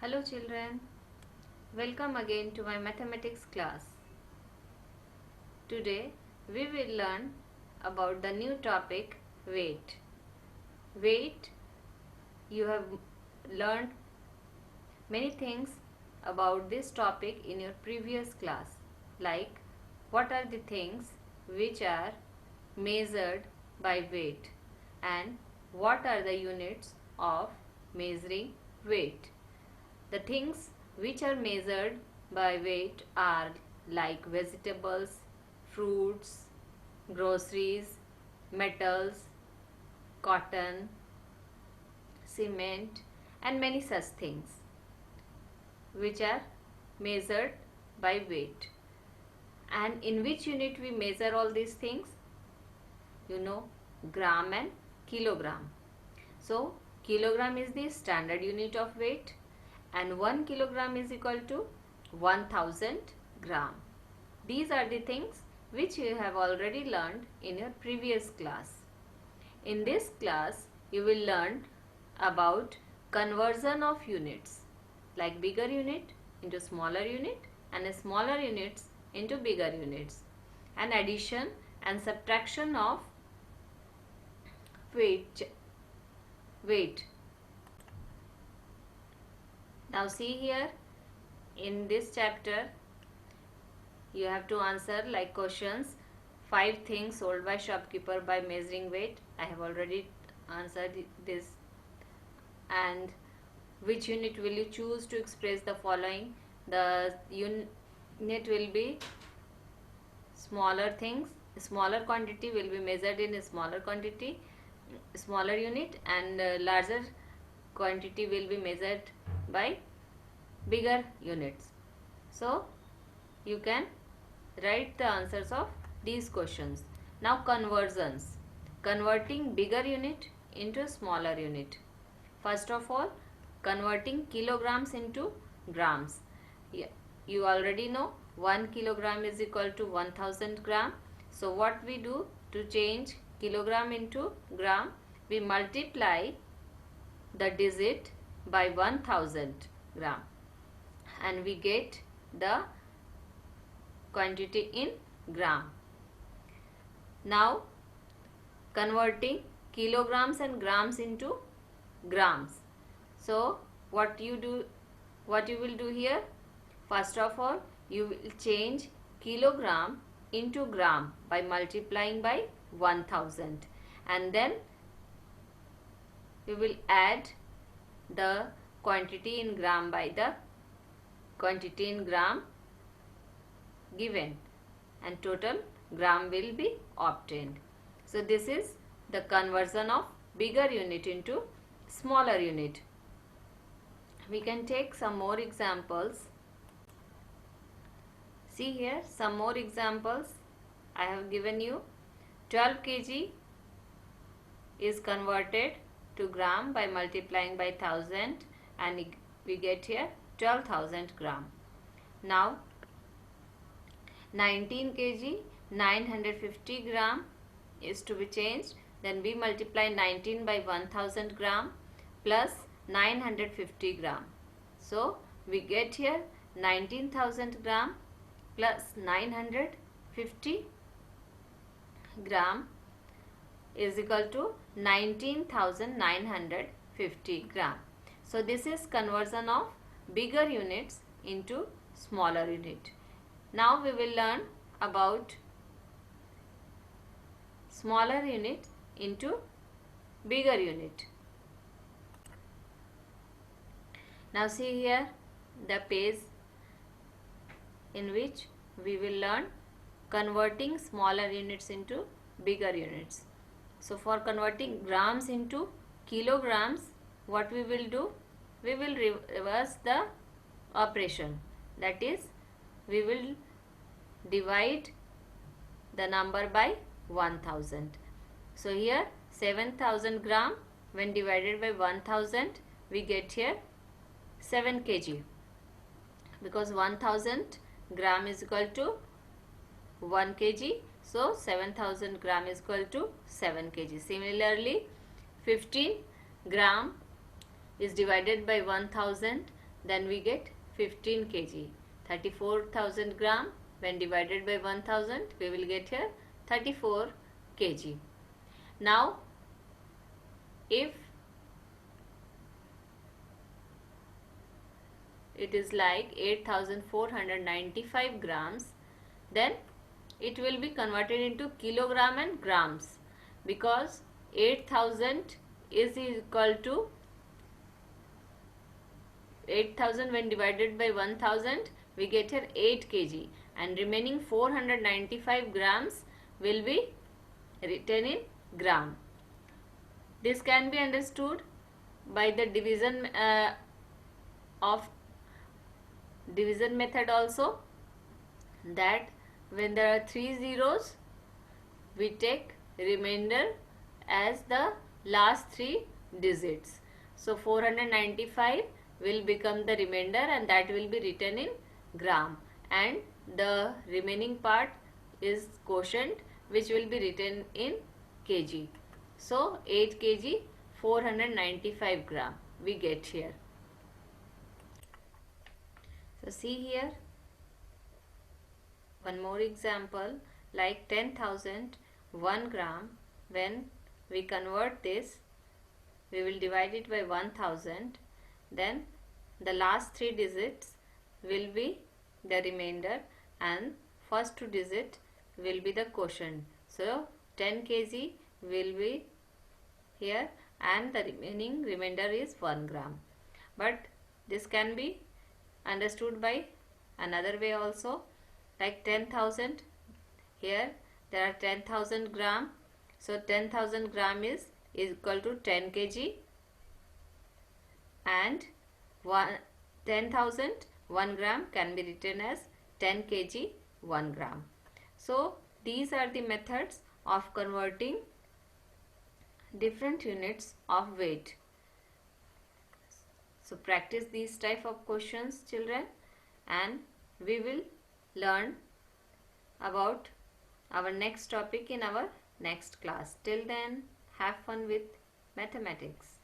Hello children, welcome again to my mathematics class. Today we will learn about the new topic weight. Weight, you have learned many things about this topic in your previous class, like what are the things which are measured by weight and what are the units of measuring weight. The things which are measured by weight are like vegetables, fruits, groceries, metals, cotton, cement and many such things which are measured by weight. And in which unit we measure all these things? You know, gram and kilogram. So, kilogram is the standard unit of weight and 1 kilogram is equal to 1000 gram. These are the things which you have already learned in your previous class. In this class, you will learn about conversion of units, like bigger unit into smaller unit and smaller units into bigger units, and addition and subtraction of weight. Now see here, in this chapter you have to answer like questions. 5 things sold by shopkeeper by measuring weight. I have already answered this. And which unit will you choose to express the following? The unit will be smaller things. Smaller quantity will be measured in a smaller quantity, smaller unit, and larger quantity will be measured by bigger units. So you can write the answers of these questions. Now conversions. Converting bigger unit into smaller unit. First of all, converting kilograms into grams. You already know 1 kilogram is equal to 1000 gram. So what we do to change kilogram into gram? We multiply the digit by 1000 gram and we get the quantity in gram. Now converting kilograms and grams into grams. So what you will do here? First of all, you will change kilogram into gram by multiplying by 1000, and then you will add the quantity in gram by the quantity in gram given, and total gram will be obtained. So this is the conversion of bigger unit into smaller unit. We can take some more examples. See here some more examples. I have given you 12 kg is converted to gram by multiplying by 1000 and we get here 12,000 gram. Now 19 kg 950 gram is to be changed. Then we multiply 19 by 1000 gram plus 950 gram. So we get here 19,000 gram plus 950 gram is equal to 19,950 gram. So this is conversion of bigger units into smaller unit. Now we will learn about smaller unit into bigger unit. Now see here the page in which we will learn converting smaller units into bigger units. So for converting grams into kilograms, what we will do? We will reverse the operation. That is, we will divide the number by 1000. So here 7000 gram when divided by 1000, we get here 7 kg, because 1000 gram is equal to 1 kg. So 7000 gram is equal to 7 kg. Similarly, 15 gram is divided by 1000, then we get 15 kg. 34,000 gram when divided by 1000, we will get here 34 kg. Now if it is like 8,495 grams, then it will be converted into kilogram and grams, because 8,000 is equal to 8,000 when divided by 1000, we get here 8 kg, and remaining 495 grams will be written in gram. This can be understood by the division method also, that when there are 3 zeros, we take remainder as the last 3 digits. So 495 will become the remainder, and that will be written in gram, and the remaining part is quotient, which will be written in kg. So 8 kg 495 gram we get here. So see here one more example, like 10,001 gram. When we convert this, we will divide it by 1000, then the last 3 digits will be the remainder, and first 2 digits will be the quotient. So 10 kg will be here, and the remainder is 1 gram. But this can be understood by another way also, like 10,000, here there are 10,000 gram, so 10,000 gram is equal to 10 kg, and 10,000 1 gram can be written as 10 kg 1 gram. So these are the methods of converting different units of weight. So practice these type of questions, children, and we will learn about our next topic in our next class. Till then, have fun with mathematics.